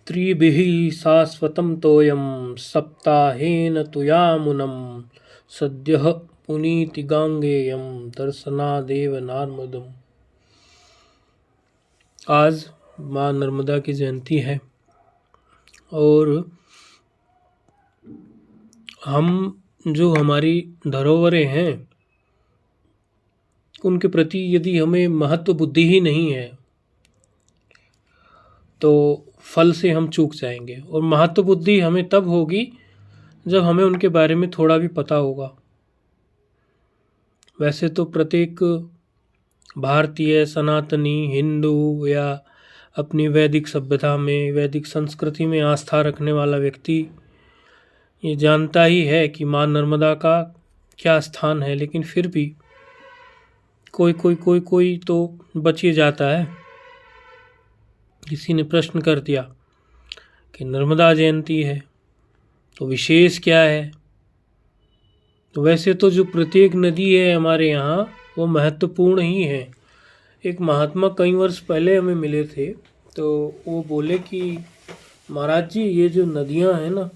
त्रिभिः शाश्वतं तोयं सप्ताहेन तुयामुनं सद्यः पुनीति गांगेयं दर्शनादेव नार्मदम्। आज माँ नर्मदा की जयंती है और हम जो हमारी धरोहरें हैं उनके प्रति यदि हमें महत्व बुद्धि ही नहीं है तो फल से हम चूक जाएंगे। और महत्व बुद्धि हमें तब होगी जब हमें उनके बारे में थोड़ा भी पता होगा। वैसे तो प्रत्येक भारतीय, सनातनी, हिंदू या अपनी वैदिक सभ्यता में, वैदिक संस्कृति में आस्था रखने वाला व्यक्ति ये जानता ही है कि माँ नर्मदा का क्या स्थान है, लेकिन फिर भी कोई तो बच ही जाता है। किसी ने प्रश्न कर दिया कि नर्मदा जयंती है तो विशेष क्या है। तो वैसे तो जो प्रत्येक नदी है हमारे यहाँ वो महत्वपूर्ण ही है। एक महात्मा कई वर्ष पहले हमें मिले थे तो वो बोले कि महाराज जी, ये जो नदियाँ हैं ना,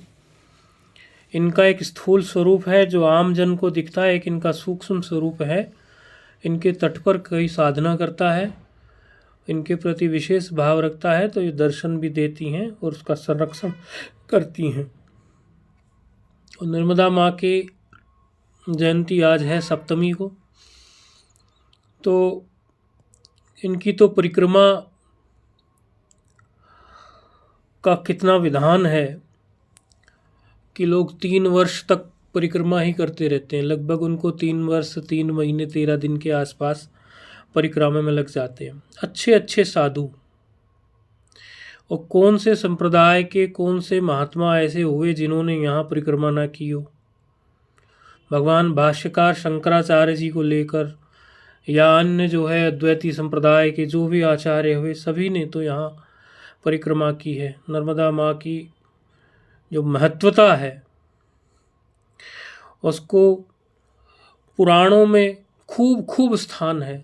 इनका एक स्थूल स्वरूप है जो आम जन को दिखता है, एक इनका सूक्ष्म स्वरूप है। इनके तट पर कोई साधना करता है, इनके प्रति विशेष भाव रखता है तो ये दर्शन भी देती हैं और उसका संरक्षण करती हैं। और नर्मदा माँ की जयंती आज है सप्तमी को, तो इनकी तो परिक्रमा का कितना विधान है कि लोग 3 वर्ष तक परिक्रमा ही करते रहते हैं। लगभग उनको 3 वर्ष 3 महीने 13 दिन के आसपास परिक्रमा में लग जाते हैं। अच्छे अच्छे साधु और कौन से संप्रदाय के कौन से महात्मा ऐसे हुए जिन्होंने यहाँ परिक्रमा ना की हो। भगवान भाष्यकार शंकराचार्य जी को लेकर या अन्य जो है अद्वैती संप्रदाय के जो भी आचार्य हुए, सभी ने तो यहाँ परिक्रमा की है। नर्मदा माँ की जो महत्वता है उसको पुराणों में खूब खूब स्थान है।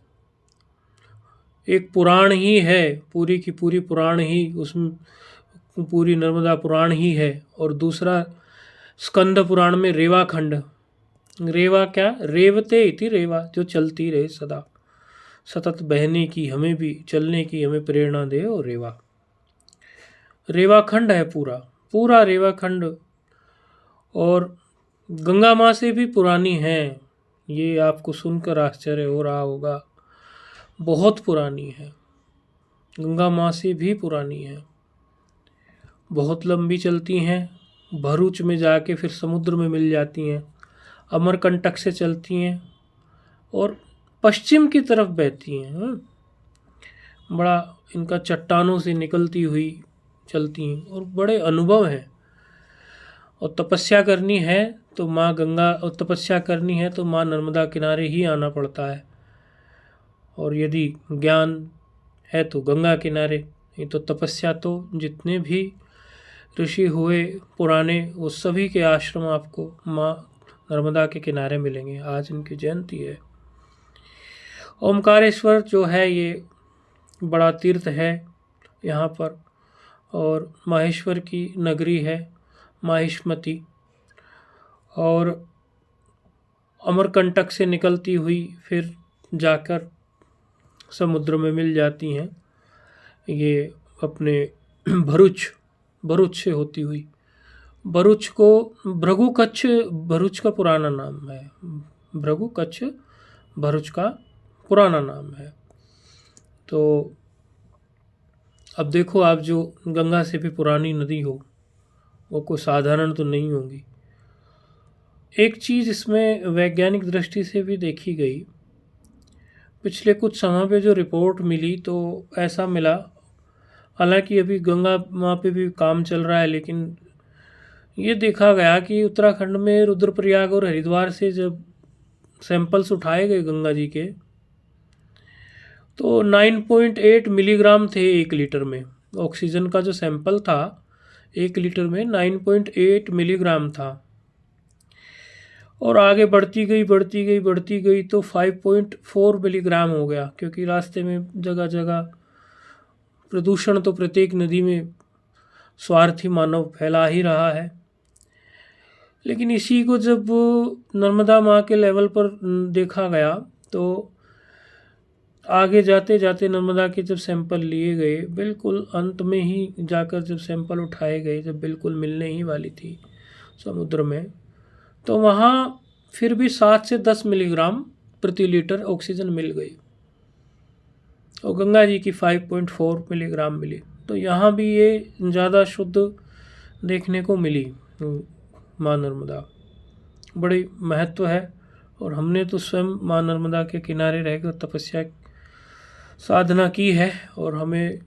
एक पुराण ही है, पूरी की पूरी पुराण ही, उसमें पूरी नर्मदा पुराण ही है। और दूसरा स्कंद पुराण में रेवा खंड, रेवा क्या, रेवते इति रेवा, जो चलती रहे सदा, सतत बहने की, हमें भी चलने की हमें प्रेरणा दे। और रेवा, रेवा खंड है पूरा पूरा रेवा खंड। और गंगा माँ से भी पुरानी है, ये आपको सुनकर आश्चर्य हो रहा होगा। बहुत पुरानी है, गंगा माँ से भी पुरानी है, बहुत लंबी चलती हैं। भरूच में जाके फिर समुद्र में मिल जाती हैं, अमरकंटक से चलती हैं और पश्चिम की तरफ बहती हैं। बड़ा इनका चट्टानों से निकलती हुई चलती हैं और बड़े अनुभव हैं। और तपस्या करनी है तो माँ गंगा, और तपस्या करनी है तो माँ नर्मदा किनारे ही आना पड़ता है। और यदि ज्ञान है तो गंगा किनारे, नहीं तो तपस्या तो जितने भी ऋषि हुए पुराने, वो सभी के आश्रम आपको माँ नर्मदा के किनारे मिलेंगे। आज इनकी जयंती है। ओमकारेश्वर जो है ये बड़ा तीर्थ है यहाँ पर, और माहेश्वर की नगरी है माहिष्मति। और अमरकंटक से निकलती हुई फिर जाकर समुद्र में मिल जाती हैं। ये अपने भरूच से होती हुई, भरूच को भृगु कच्छ, भरूच का पुराना नाम है। भृगु कच्छ भरूच का पुराना नाम है। तो अब देखो, आप जो गंगा से भी पुरानी नदी हो वो कोई साधारण तो नहीं होगी। एक चीज़ इसमें वैज्ञानिक दृष्टि से भी देखी गई, पिछले कुछ समय पे जो रिपोर्ट मिली तो ऐसा मिला, हालांकि अभी गंगा माँ पे भी काम चल रहा है, लेकिन ये देखा गया कि उत्तराखंड में रुद्रप्रयाग और हरिद्वार से जब सैंपल्स उठाए गए गंगा जी के, तो 9.8 मिलीग्राम थे 1 लीटर में। ऑक्सीजन का जो सैंपल था 1 लीटर में 9.8 मिलीग्राम था। और आगे बढ़ती गई तो 5.4 मिलीग्राम हो गया, क्योंकि रास्ते में जगह जगह प्रदूषण तो प्रत्येक नदी में स्वार्थी मानव फैला ही रहा है। लेकिन इसी को जब नर्मदा माँ के लेवल पर देखा गया तो आगे जाते जाते नर्मदा के जब सैंपल लिए गए, बिल्कुल अंत में ही जाकर जब सैंपल उठाए गए, जब बिल्कुल मिलने ही वाली थी समुद्र में, तो वहाँ फिर भी 7 से 10 मिलीग्राम प्रति लीटर ऑक्सीजन मिल गई और गंगा जी की 5.4 मिलीग्राम मिली। तो यहाँ भी ये ज़्यादा शुद्ध देखने को मिली माँ नर्मदा। बड़ी महत्व है और हमने तो स्वयं माँ नर्मदा के किनारे रहकर तपस्या साधना की है और हमें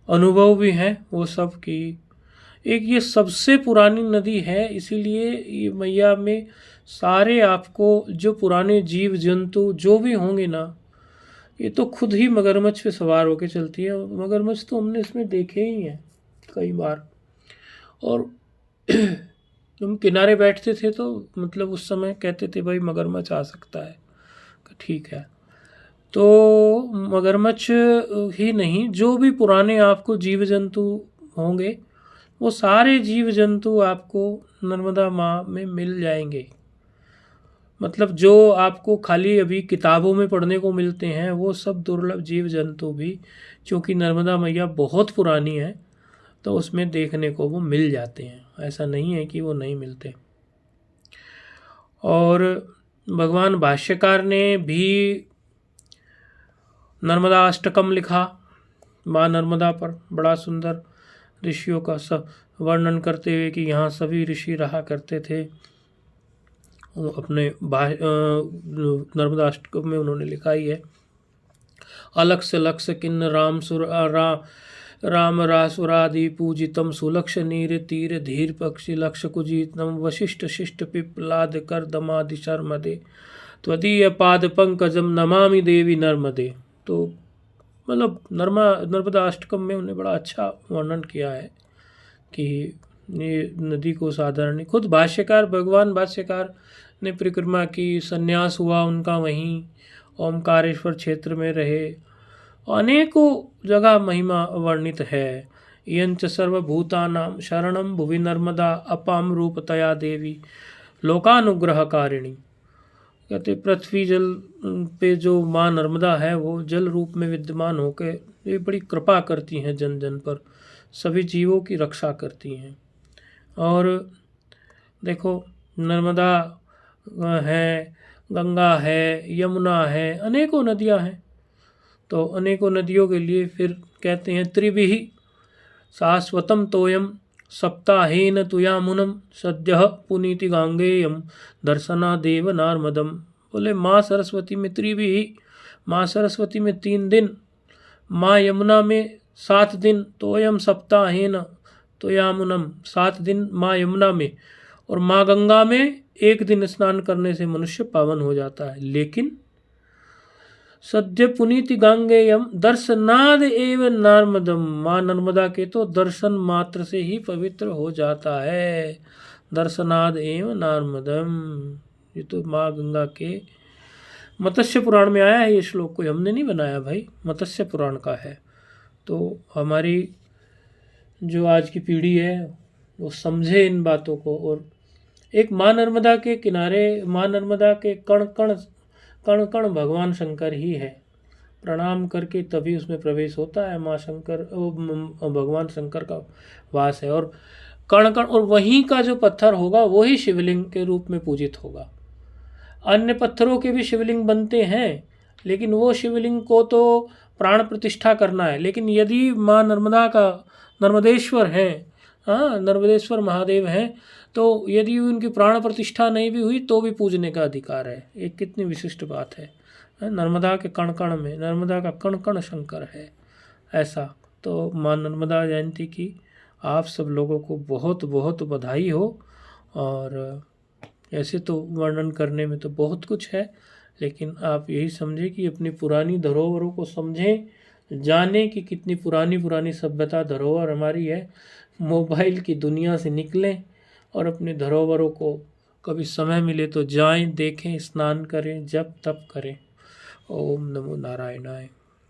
अनुभव भी हैं वो सब कि एक ये सबसे पुरानी नदी है, इसीलिए ये मैया में सारे आपको जो पुराने जीव जंतु जो भी होंगे ना, ये तो खुद ही मगरमच्छ पे सवार होके चलती है। मगरमच्छ तो हमने इसमें देखे ही हैं कई बार। और हम किनारे बैठते थे तो मतलब उस समय कहते थे भाई मगरमच्छ आ सकता है, ठीक है। तो मगरमच्छ ही नहीं, जो भी पुराने आपको जीव जंतु होंगे वो सारे जीव जंतु आपको नर्मदा माँ में मिल जाएंगे। मतलब जो आपको खाली अभी किताबों में पढ़ने को मिलते हैं वो सब दुर्लभ जीव जंतु भी, क्योंकि नर्मदा मैया बहुत पुरानी है तो उसमें देखने को वो मिल जाते हैं, ऐसा नहीं है कि वो नहीं मिलते। और भगवान भाष्यकार ने भी नर्मदा अष्टकम लिखा माँ नर्मदा पर, बड़ा सुंदर ऋषियों का सब वर्णन करते हुए कि यहाँ सभी ऋषि रहा करते थे। अपने नर्मदा अष्टकम में उन्होंने लिखा ही है, अलक्ष लक्ष किन्न राम रासुरादि पूजितम सुलक्ष नीर तीर धीर पक्षी लक्ष कुजीतम वशिष्ठ शिष्ट पिप्लाद कर दमादि शर्मदे त्वदीय पाद पंकजम नमामि देवी नर्मदे। तो मतलब नर्मदा अष्टकम में उन्हें बड़ा अच्छा वर्णन किया है कि ये नदी को साधारण, खुद भाष्यकार भगवान भाष्यकार ने परिक्रमा की, संन्यास हुआ उनका वहीं ओमकारेश्वर क्षेत्र में रहे, अनेकों जगह महिमा वर्णित है। यंच सर्वभूतानां शरणं भुवि नर्मदा अपाम रूपतया देवी लोकानुग्रहकारिणी। कहते पृथ्वी जल पे जो माँ नर्मदा है वो जल रूप में विद्यमान होकर ये बड़ी कृपा करती हैं जन जन पर, सभी जीवों की रक्षा करती हैं। और देखो नर्मदा है, गंगा है, यमुना है, अनेकों नदियाँ हैं। तो अनेकों नदियों के लिए फिर कहते हैं त्रिभिः शाश्वतम तोयम सप्ताहेन तुयामुनम सद्यः पुनीति गांगेयम दर्शनादेव नार्मदम। बोले माँ सरस्वती में त्रिभिः, माँ सरस्वती में 3 दिन, माँ यमुना में 7 दिन, तोयम सप्ताहेन तुयामुनम 7 दिन माँ यमुना में, और माँ गंगा में 1 दिन स्नान करने से मनुष्य पावन हो जाता है। लेकिन सद्य पुनीति गांगेयम दर्शनाद एव नर्मदम, माँ नर्मदा के तो दर्शन मात्र से ही पवित्र हो जाता है। दर्शनाद एव नर्मदम, ये तो माँ गंगा के मत्स्य पुराण में आया है ये श्लोक, कोई हमने नहीं बनाया भाई, मत्स्य पुराण का है। तो हमारी जो आज की पीढ़ी है वो समझे इन बातों को। और एक माँ नर्मदा के किनारे, माँ नर्मदा के कण कण भगवान शंकर ही है। प्रणाम करके तभी उसमें प्रवेश होता है, माँ शंकर भगवान शंकर का वास है। और कण कण, और वहीं का जो पत्थर होगा वही शिवलिंग के रूप में पूजित होगा। अन्य पत्थरों के भी शिवलिंग बनते हैं, लेकिन वो शिवलिंग को तो प्राण प्रतिष्ठा करना है। लेकिन यदि माँ नर्मदा का नर्मदेश्वर है, हाँ नर्मदेश्वर महादेव हैं, तो यदि उनकी प्राण प्रतिष्ठा नहीं भी हुई तो भी पूजने का अधिकार है। एक कितनी विशिष्ट बात है। नर्मदा के कण कण में, नर्मदा का कण कण शंकर है, ऐसा। तो माँ नर्मदा जयंती की आप सब लोगों को बहुत बहुत बधाई हो। और ऐसे तो वर्णन करने में तो बहुत कुछ है, लेकिन आप यही समझें कि अपनी पुरानी धरोहरों को समझें, जानें कि कितनी पुरानी पुरानी सभ्यता धरोहर हमारी है। मोबाइल की दुनिया से निकलें और अपने धरोहरों को कभी समय मिले तो जाएं, देखें, स्नान करें, जप तप करें। ओम नमो नारायणाय।